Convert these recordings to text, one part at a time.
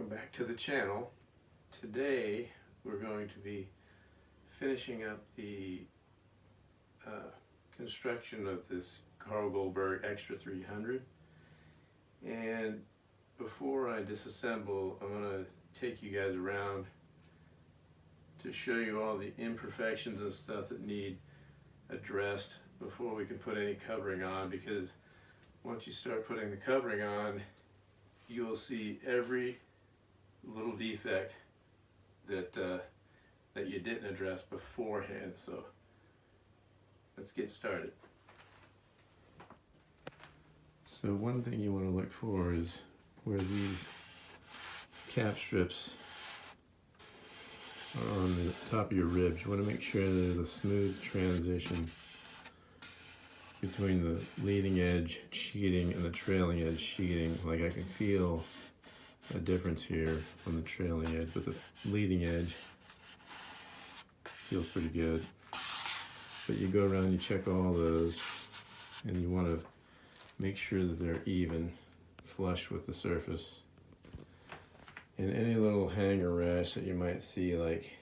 welcome back to the channel. Today we're going to be finishing up the construction of this Goldberg Extra 300, and before I disassemble, I'm going to take you guys around to show you all the imperfections and stuff that need addressed before we can put any covering on, because once you start putting the covering on, you'll see every little defect that that you didn't address beforehand. So let's get started. So one thing you want to look for is where these cap strips are on the top of your ribs. You want to make sure there's a smooth transition between the leading edge sheeting and the trailing edge sheeting. Like, I can feel a difference here on the trailing edge, but the leading edge feels pretty good. But you go around, you check all those, and you want to make sure that they're even, flush with the surface. And any little hanger rash that you might see, like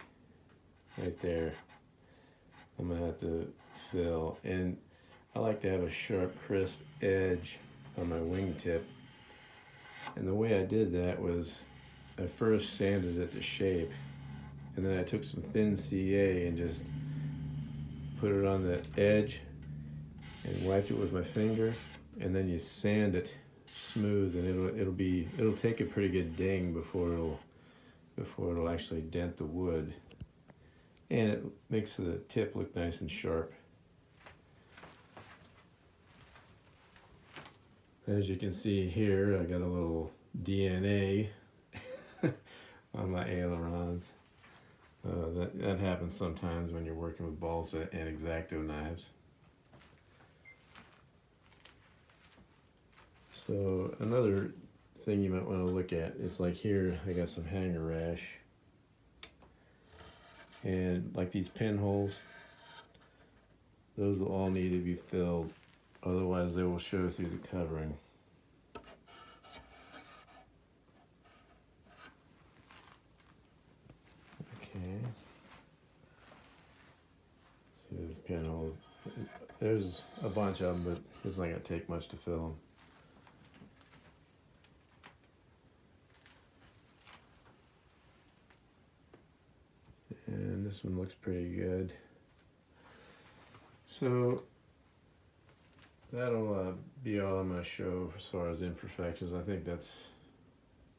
right there, I'm gonna have to fill. And I like to have a sharp, crisp edge on my wingtip. And the way I did that was I first sanded it to shape, and then I took some thin CA and just put it on the edge and wiped it with my finger, and then you sand it smooth, and it'll take a pretty good ding before it'll actually dent the wood, and it makes the tip look nice and sharp. As you can see here, I got a little DNA on my ailerons. That happens sometimes when you're working with balsa and X-Acto knives. So another thing you might want to look at is, like here, I got some hanger rash. And like these pinholes, those will all need to be filled. Otherwise they will show through the covering. Okay. See those pinholes? There's a bunch of them, but it's not going to take much to fill them. And this one looks pretty good. So that'll be all I'm going to show as far as imperfections. I think that's,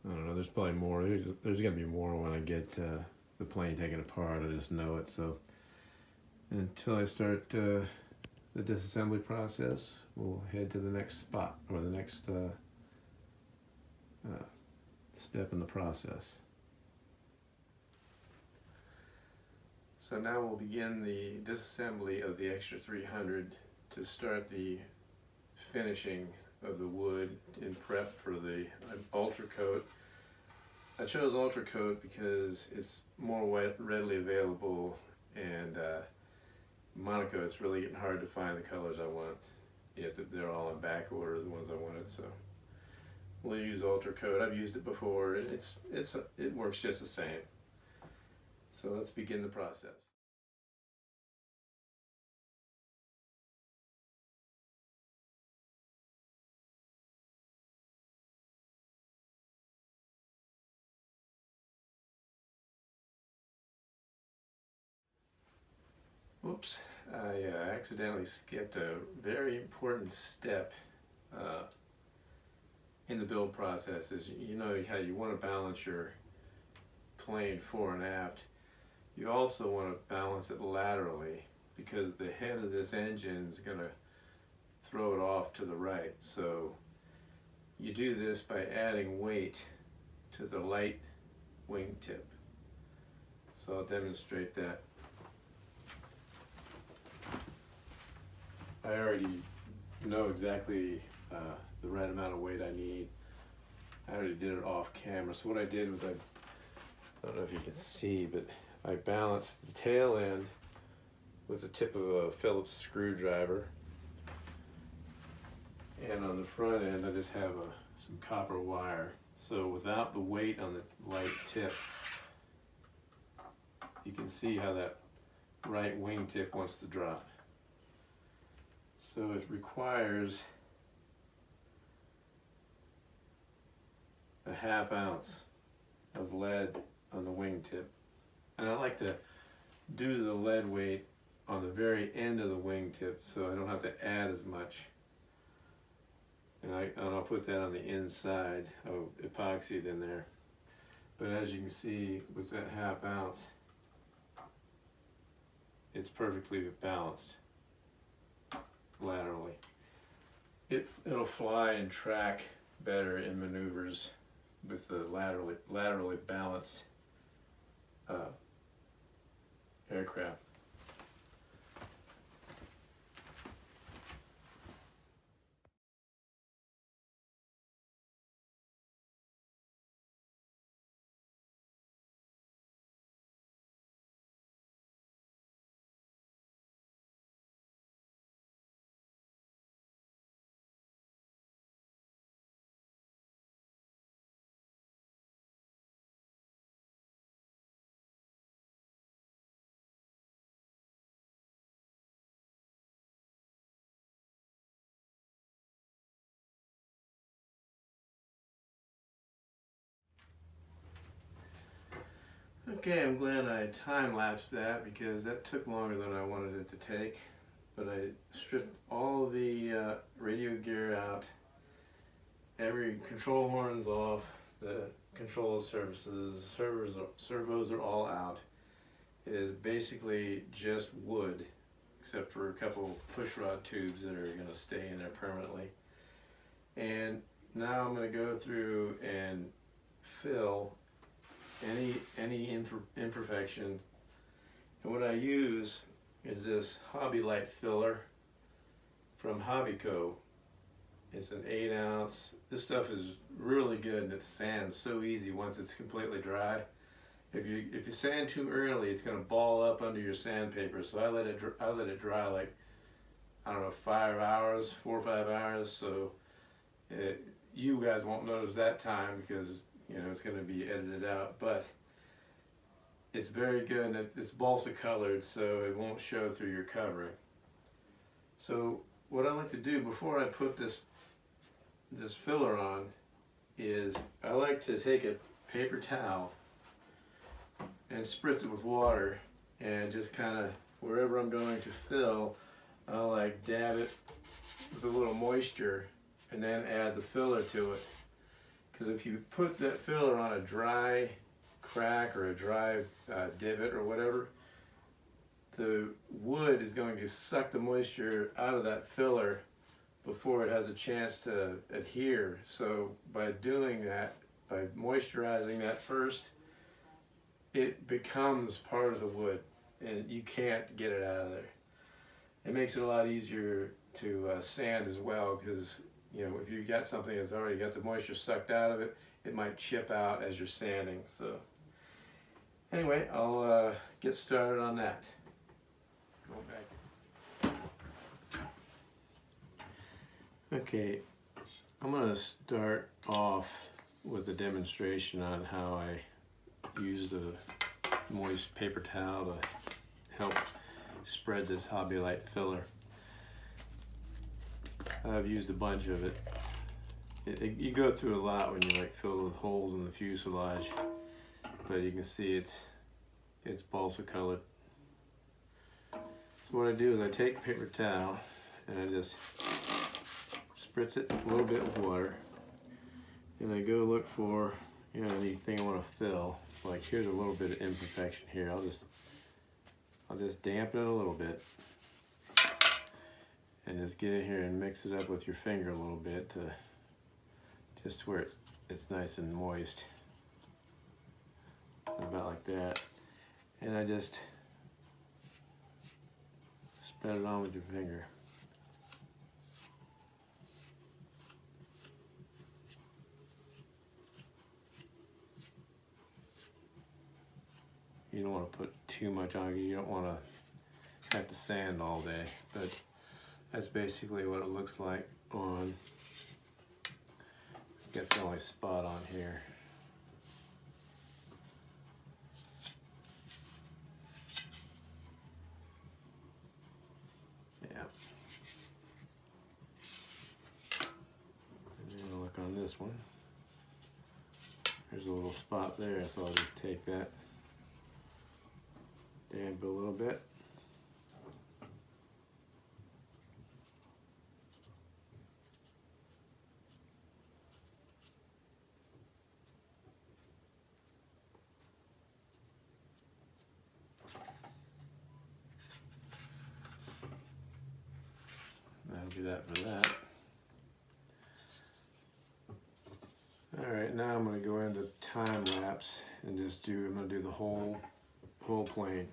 I don't know, there's probably more. There's going to be more when I get the plane taken apart. I just know it. So until I start the disassembly process, we'll head to the next spot, or the next step in the process. So now we'll begin the disassembly of the Extra 300 to start the finishing of the wood in prep for the ultra coat. I chose ultra coat because it's more readily available, and monocoat, it's really getting hard to find the colors I want. Yet they're all in back order, the ones I wanted. So we'll use ultra coat. I've used it before, and it works just the same. So let's begin the process. Oops, I accidentally skipped a very important step in the build process. Is, you know how you want to balance your plane fore and aft. You also want to balance it laterally, because the head of this engine is going to throw it off to the right. So you do this by adding weight to the light wingtip. So I'll demonstrate that. I already know exactly the right amount of weight I need. I already did it off camera. So what I did was, I don't know if you can see, but I balanced the tail end with the tip of a Phillips screwdriver, and on the front end I just have some copper wire. So without the weight on the light tip, you can see how that right wingtip wants to drop. So it requires a 1/2 ounce of lead on the wingtip. And I like to do the lead weight on the very end of the wingtip so I don't have to add as much. And I'll put that on the inside. Oh, epoxied in there. But as you can see, with that 1/2 ounce, it's perfectly balanced laterally. It'll fly and track better in maneuvers with the laterally balanced aircraft. Okay, I'm glad I time-lapsed that because that took longer than I wanted it to take. But I stripped all the radio gear out, every control horn's off, the control surfaces, servos are all out. It is basically just wood, except for a couple push rod tubes that are going to stay in there permanently. And now I'm going to go through and fill any imperfection. And what I use is this Hobby Light filler from Hobby Co. It's an 8 ounce. This stuff is really good and it sands so easy once it's completely dry. If you sand too early, it's going to ball up under your sandpaper. So I let it dry like, I don't know, 5 hours, 4 or 5 hours. So you guys won't notice that time because it's going to be edited out, but it's very good and it's balsa colored, so it won't show through your covering. So what I like to do before I put this filler on is I like to take a paper towel and spritz it with water and just kind of wherever I'm going to fill, I'll like dab it with a little moisture and then add the filler to it. Because if you put that filler on a dry crack or a dry divot or whatever, the wood is going to suck the moisture out of that filler before it has a chance to adhere. So by doing that, by moisturizing that first, it becomes part of the wood and you can't get it out of there. It makes it a lot easier to sand as well because if you've got something that's already got the moisture sucked out of it, it might chip out as you're sanding. So anyway, I'll get started on that. Go back. Okay, I'm going to start off with a demonstration on how I use the moist paper towel to help spread this Hobby Light filler. I've used a bunch of it. You go through a lot when you fill those holes in the fuselage, but you can see it's balsa colored. So what I do is I take a paper towel and I just spritz it a little bit with water, and I go look for anything I want to fill. Like here's a little bit of imperfection here. I'll just dampen it a little bit. And just get in here and mix it up with your finger a little bit to just where it's nice and moist. About like that. And I just spread it on with your finger. You don't want to put too much on. You don't want to have to sand all day, but that's basically what it looks like on That's the only spot on here. Yeah. And then look on this one. There's a little spot there, so I'll just take that, damp it a little bit. That'll be that for that. Alright, now I'm going to go into time lapse and just I'm going to do the whole plane.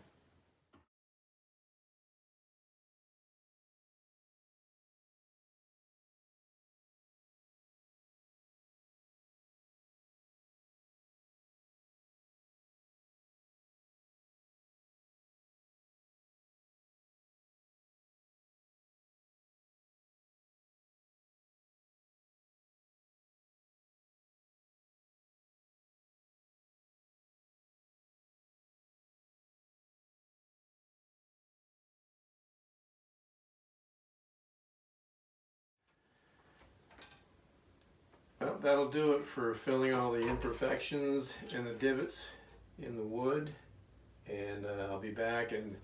Well, that'll do it for filling all the imperfections and the divots in the wood. And I'll be back and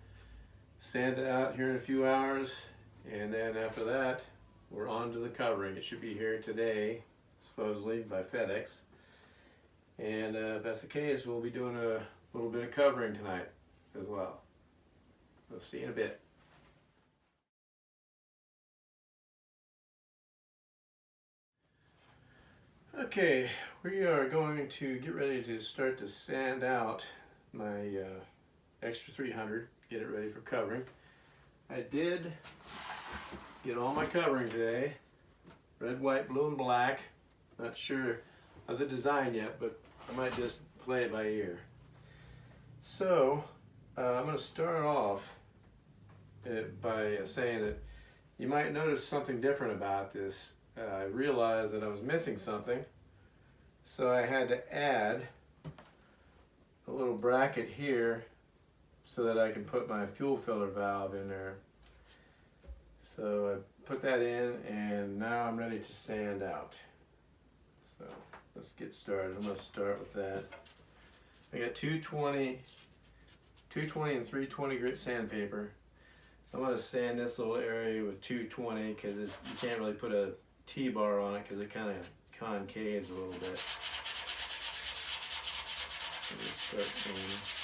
sand it out here in a few hours. And then after that, we're on to the covering. It should be here today, supposedly, by FedEx. And if that's the case, we'll be doing a little bit of covering tonight as well. We'll see you in a bit. Okay, we are going to get ready to start to sand out my extra 300, get it ready for covering. I did get all my covering today, red, white, blue, and black. Not sure of the design yet, but I might just play it by ear. So, I'm going to start off by saying that you might notice something different about this. I realized that I was missing something, so I had to add a little bracket here so that I can put my fuel filler valve in there. So I put that in, and now I'm ready to sand out. So let's get started. I'm going to start with that. I got 220 and 320 grit sandpaper. I'm going to sand this little area with 220 because you can't really put a T-bar on it because it kind of concaves a little bit. Let me start sanding.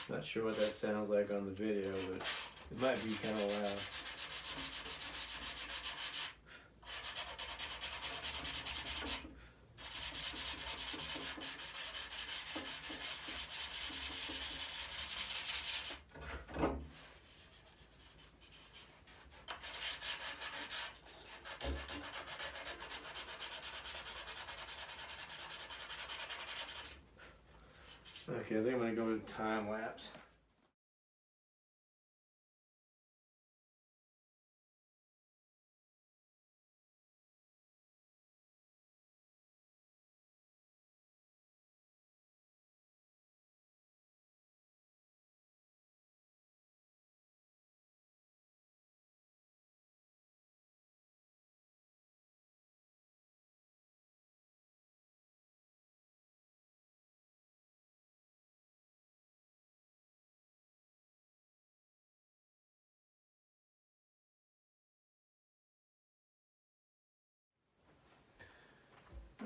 Not sure what that sounds like on the video, but it might be kind of loud. Okay, I think I'm going to go with time lapse.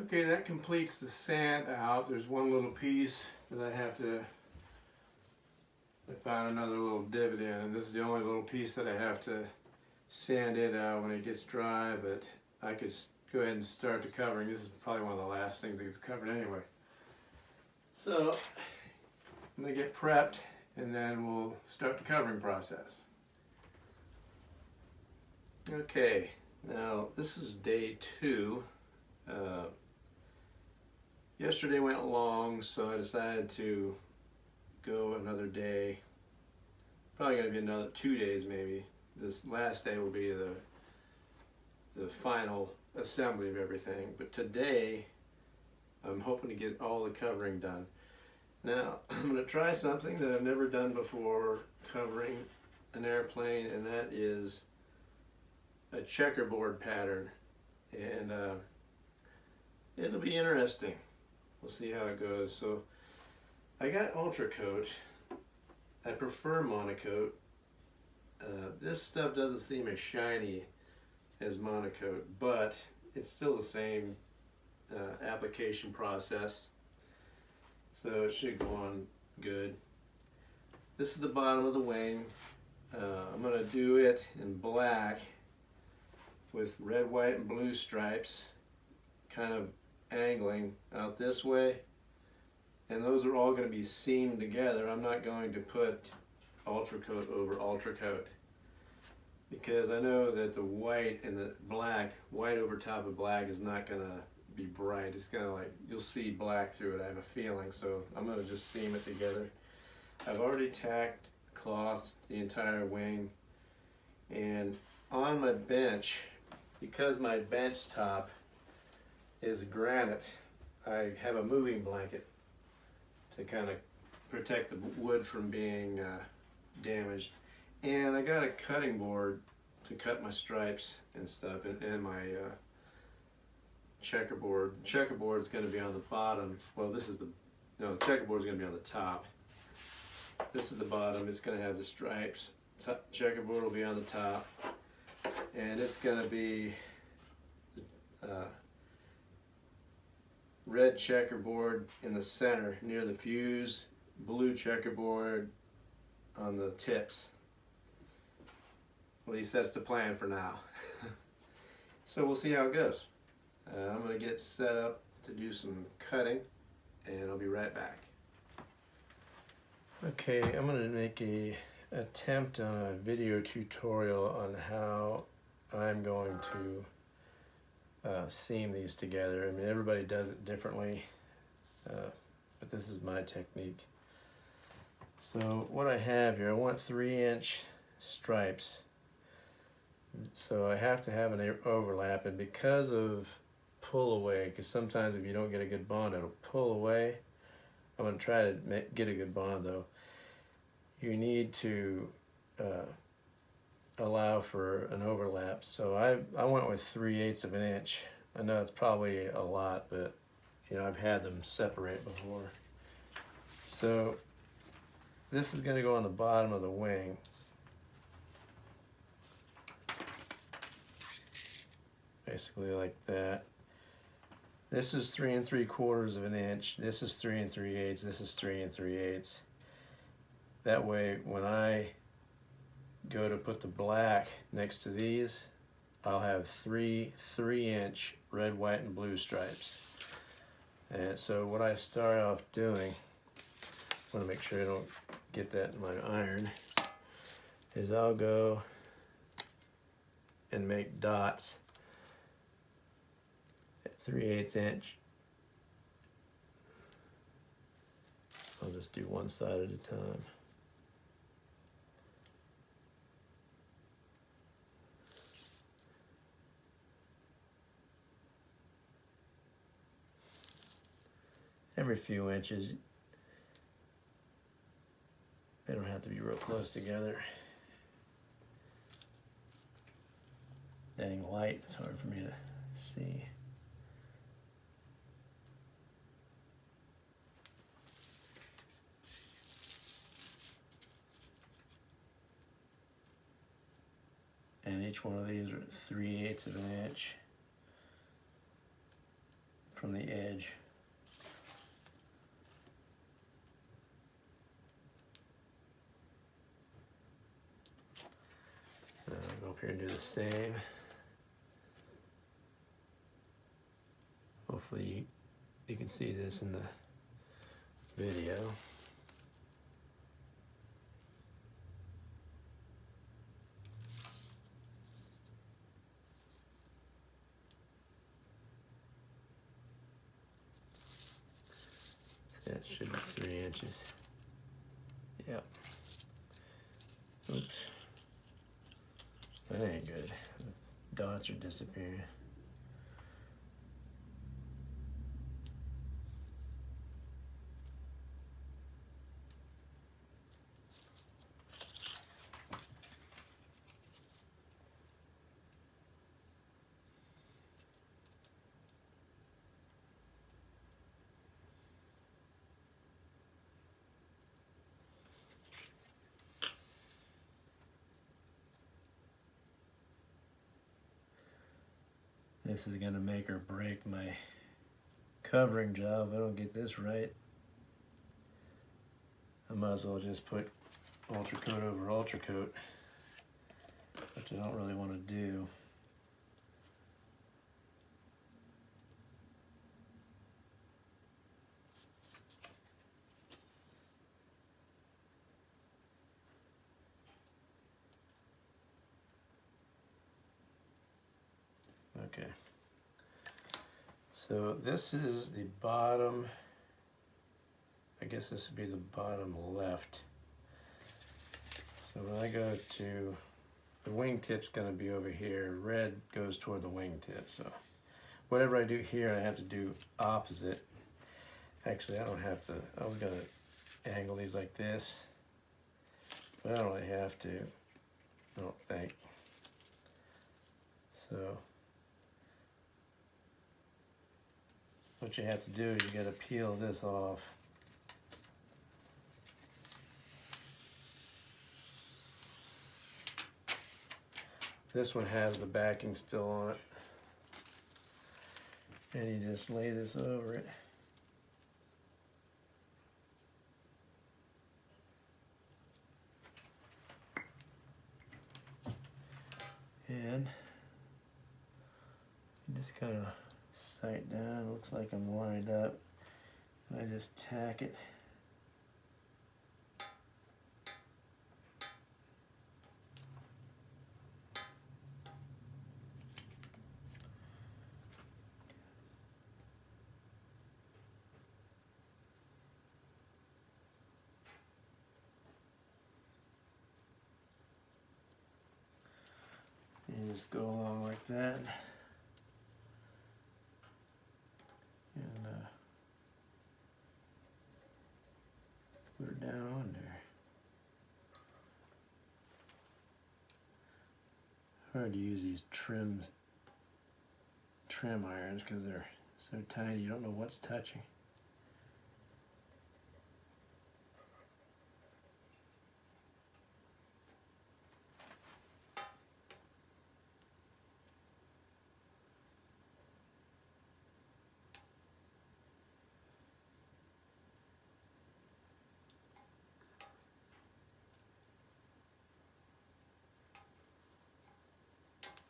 Okay, that completes the sand out. There's one little piece that I found another little divot in, and this is the only little piece that I have to sand it out when it gets dry, but I could go ahead and start the covering. This is probably one of the last things that gets covered anyway. So, I'm going to get prepped, and then we'll start the covering process. Okay, now this is day 2. Yesterday went long, so I decided to go another day. Probably going to be another 2 days maybe. This last day will be the final assembly of everything. But today, I'm hoping to get all the covering done. Now, I'm going to try something that I've never done before covering an airplane, and that is a checkerboard pattern. And it'll be interesting. We'll see how it goes. So I got Ultra Coat. I prefer Monocoat. This stuff doesn't seem as shiny as Monocoat, but it's still the same application process. So it should go on good. This is the bottom of the wing. I'm going to do it in black with red, white, and blue stripes, kind of angling out this way, and those are all going to be seamed together. I'm not going to put Ultra Coat over Ultra Coat because I know that the white and the black, white over top of black, is not going to be bright. It's kind of like you'll see black through it, I have a feeling, so I'm going to just seam it together. I've already tacked cloth the entire wing, and on my bench, because my bench top is granite, I have a moving blanket to kind of protect the wood from being damaged. And I got a cutting board to cut my stripes and stuff, and my checkerboard. The checkerboard is going to be on the bottom. Well, this is the checkerboard is going to be on the top. This is the bottom. It's going to have the stripes. Checkerboard will be on the top, and it's going to be red checkerboard in the center near the fuse, blue checkerboard on the tips. At least that's the plan for now. So we'll see how it goes. I'm going to get set up to do some cutting, and I'll be right back. Okay, I'm going to make an attempt on a video tutorial on how I'm going to seam these together. I mean, everybody does it differently, but this is my technique. So what I have here, I want 3-inch stripes. So I have to have an overlap, and because of pull away, because sometimes if you don't get a good bond, it'll pull away. I'm going to try to get a good bond though. You need to allow for an overlap. So I went with 3/8 of an inch. I know it's probably a lot, but you know, I've had them separate before. So this is going to go on the bottom of the wing. Basically like that. This is 3 3/4 of an inch. This is 3 3/8. This is 3 3/8. That way, when I go to put the black next to these, I'll have 3 3-inch red, white, and blue stripes. And so what I start off doing, I want to make sure I don't get that in my iron, is I'll go and make dots at 3/8 inch. I'll just do one side at a time. Every few inches. They don't have to be real close together. Dang light, it's hard for me to see. And each one of these are 3/8 of an inch from the edge. I'll go up here and do the same. Hopefully you can see this in the video. Should be 3 inches. Yep. Oops. That ain't good. The dots are disappearing. This is gonna make or break my covering job if I don't get this right. I might as well just put ultra coat over ultra coat, which I don't really want to do. Okay, so this is the bottom, I guess this would be the bottom left. So when I go to, the wingtip's going to be over here, red goes toward the wingtip, so whatever I do here I have to do opposite. Actually I don't have to, I was going to angle these like this, but I don't really have to, I don't think. So what you have to do is you got to peel this off. This one has the backing still on it. And you just lay this over it. And you just kind of sight down, looks like I'm lined up. And I just tack it. And just go along like that. And put it down on there. Hard to use these trim irons because they're so tiny you don't know what's touching.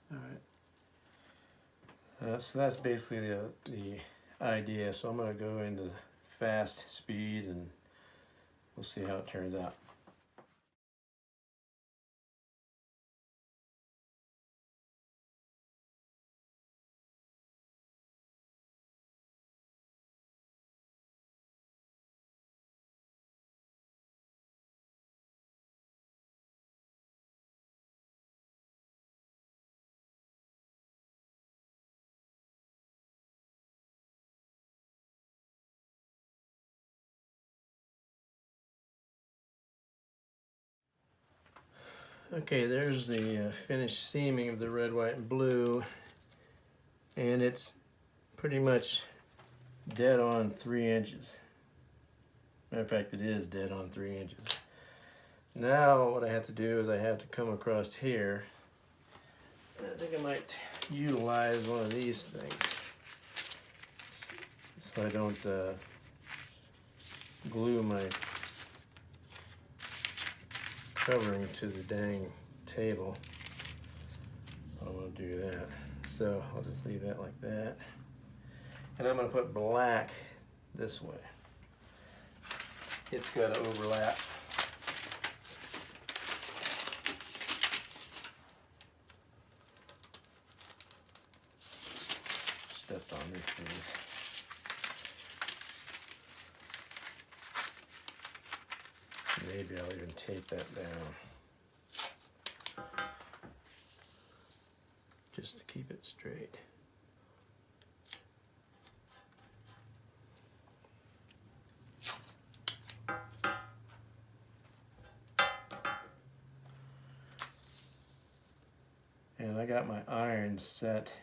All right. So that's basically the idea. So I'm going to go into fast speed and we'll see how it turns out. Okay, there's the finished seaming of the red, white, and blue, and it's pretty much dead on 3 inches. Matter of fact, it is dead on 3 inches. Now what I have to do is I have to come across here. I think I might utilize one of these things so I don't glue my covering to the dang table. I don't want to do that. So I'll just leave that like that. And I'm going to put black this way. It's got to overlap. Stepped on this piece. Maybe I'll even tape that down. Just to keep it straight. And I got my iron set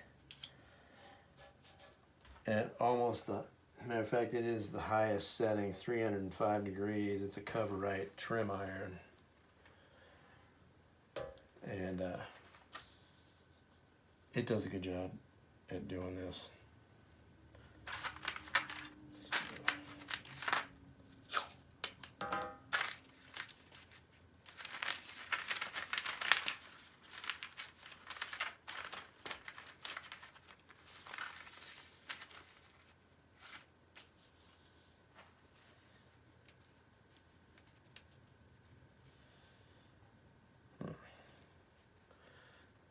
at almost the, matter of fact, it is the highest setting, 305 degrees. It's a cover right trim iron. And it does a good job at doing this.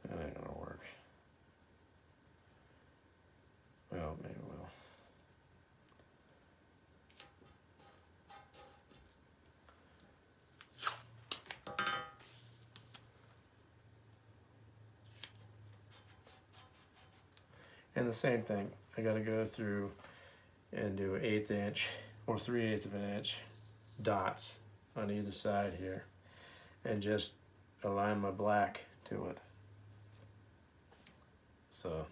That ain't gonna work. Well, maybe it will. And the same thing, I gotta go through and do 1/8 inch or 3/8 of an inch dots on either side here and just align my black to it. So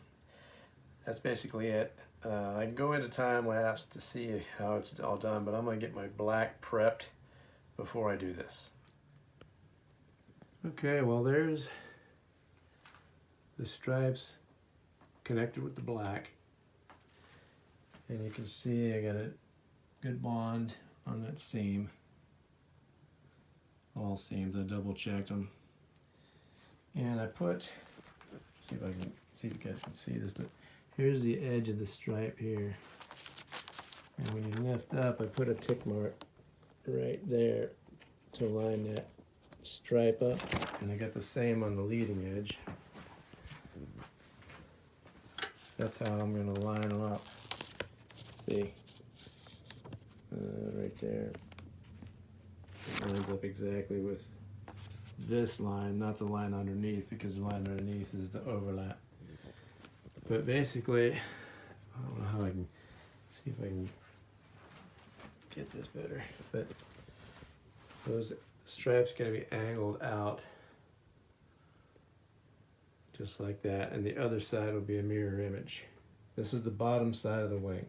that's basically it. I can go into time lapse to see how it's all done, but I'm gonna get my black prepped before I do this. Okay, well there's the stripes connected with the black. And you can see I got a good bond on that seam. All seams, I double checked them. And I put, see if you guys can see this, but here's the edge of the stripe here. And when you lift up, I put a tick mark right there to line that stripe up. And I got the same on the leading edge. That's how I'm gonna line them up. See, right there. It lines up exactly with this line, not the line underneath, because the line underneath is the overlap. But basically, I don't know how I can, see if I can get this better, but those stripes are going to be angled out just like that, and the other side will be a mirror image. This is the bottom side of the wing.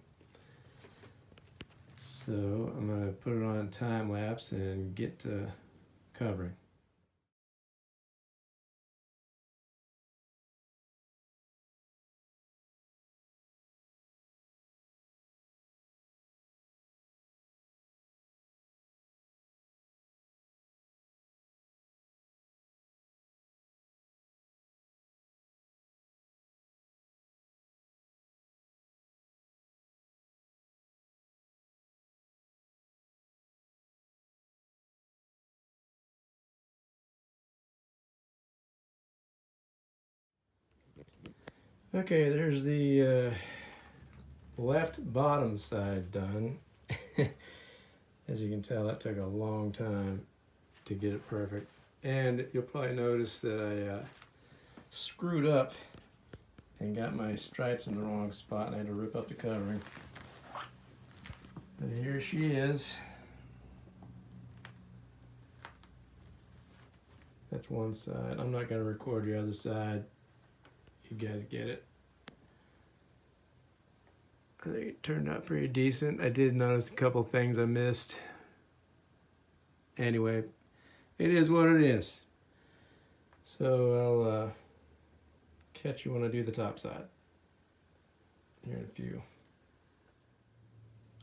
So I'm going to put it on time lapse and get to covering. Okay, there's the left bottom side done. As you can tell, that took a long time to get it perfect. And you'll probably notice that I screwed up and got my stripes in the wrong spot, and I had to rip up the covering. But here she is. That's one side. I'm not going to record the other side. You guys get it. I think it turned out pretty decent. I did notice a couple things I missed. Anyway, it is what it is. So I'll catch you when I do the top side. Here in a few.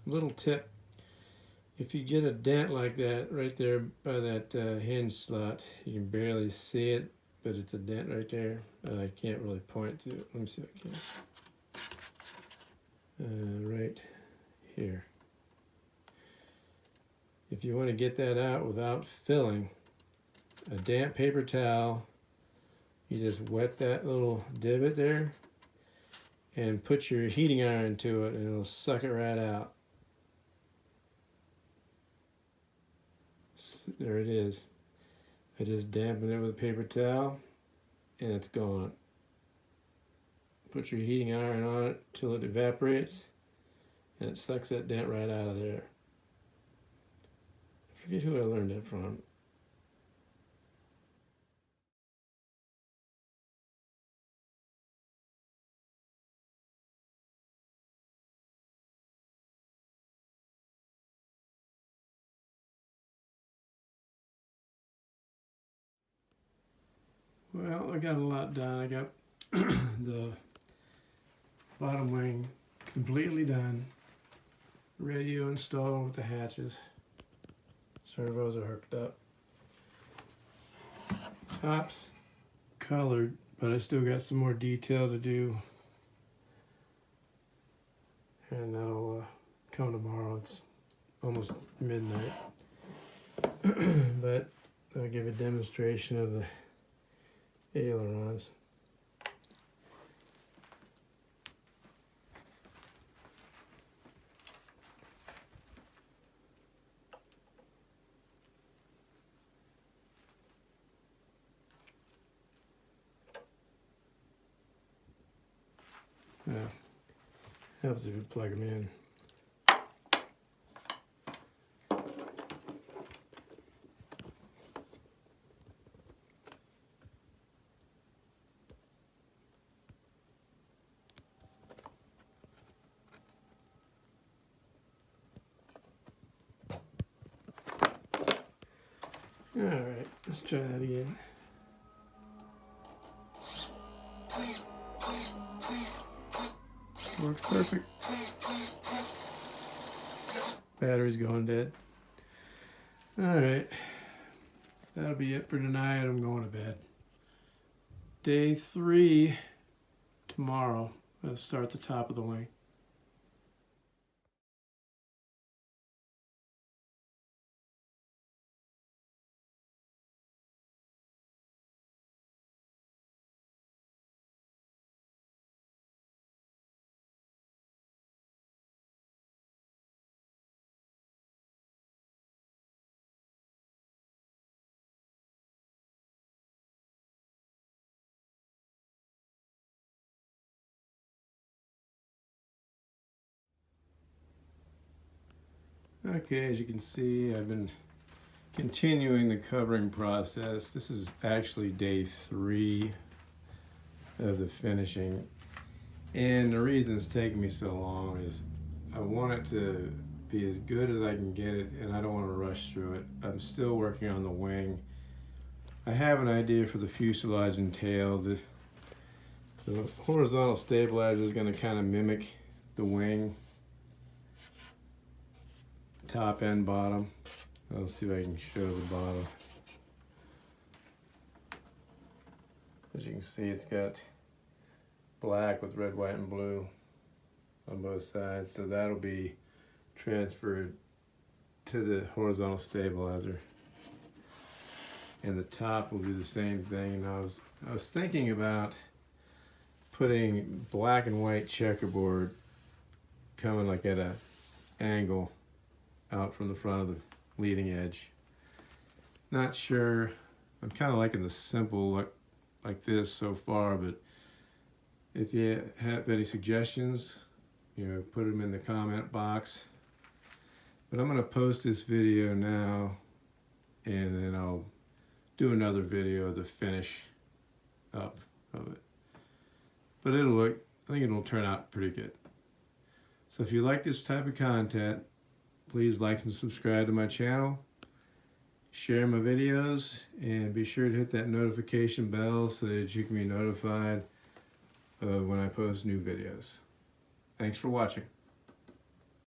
Little tip. If you get a dent like that right there by that hinge slot, you can barely see it, but it's a dent right there. I can't really point to it. Let me see if I can. Right here. If you want to get that out without filling, a damp paper towel, you just wet that little divot there and put your heating iron to it, and it'll suck it right out. there it is. I just dampen it with a paper towel and it's gone. Put your heating iron on it till it evaporates and it sucks that dent right out of there. I forget who I learned that from. Well, I got a lot done. I got the bottom wing completely done. Radio installed with the hatches. Servos are hooked up. Tops colored, but I still got some more detail to do. And that'll come tomorrow. It's almost midnight. But I'll give a demonstration of the ailerons. Yeah, helps if you plug them in. All right, let's try that again. Works perfect. Battery's going dead. All right, that'll be it for tonight. I'm going to bed. Day 3 tomorrow. Let's start the top of the wing. Okay, as you can see, I've been continuing the covering process. This is actually day 3 of the finishing. And the reason it's taking me so long is I want it to be as good as I can get it, and I don't want to rush through it. I'm still working on the wing. I have an idea for the fuselage and tail. The horizontal stabilizer is going to kind of mimic the wing, top and bottom. I'll see if I can show the bottom. As you can see, it's got black with red, white, and blue on both sides, so that'll be transferred to the horizontal stabilizer. And the top will do the same thing. And I was thinking about putting black and white checkerboard coming like at an angle out from the front of the leading edge. Not sure. I'm kind of liking the simple look like this so far, but if you have any suggestions, put them in the comment box. But I'm going to post this video now, and then I'll do another video of the finish up of it. But I think it'll turn out pretty good. So if you like this type of content, please like and subscribe to my channel, share my videos, and be sure to hit that notification bell so that you can be notified when I post new videos. Thanks for watching.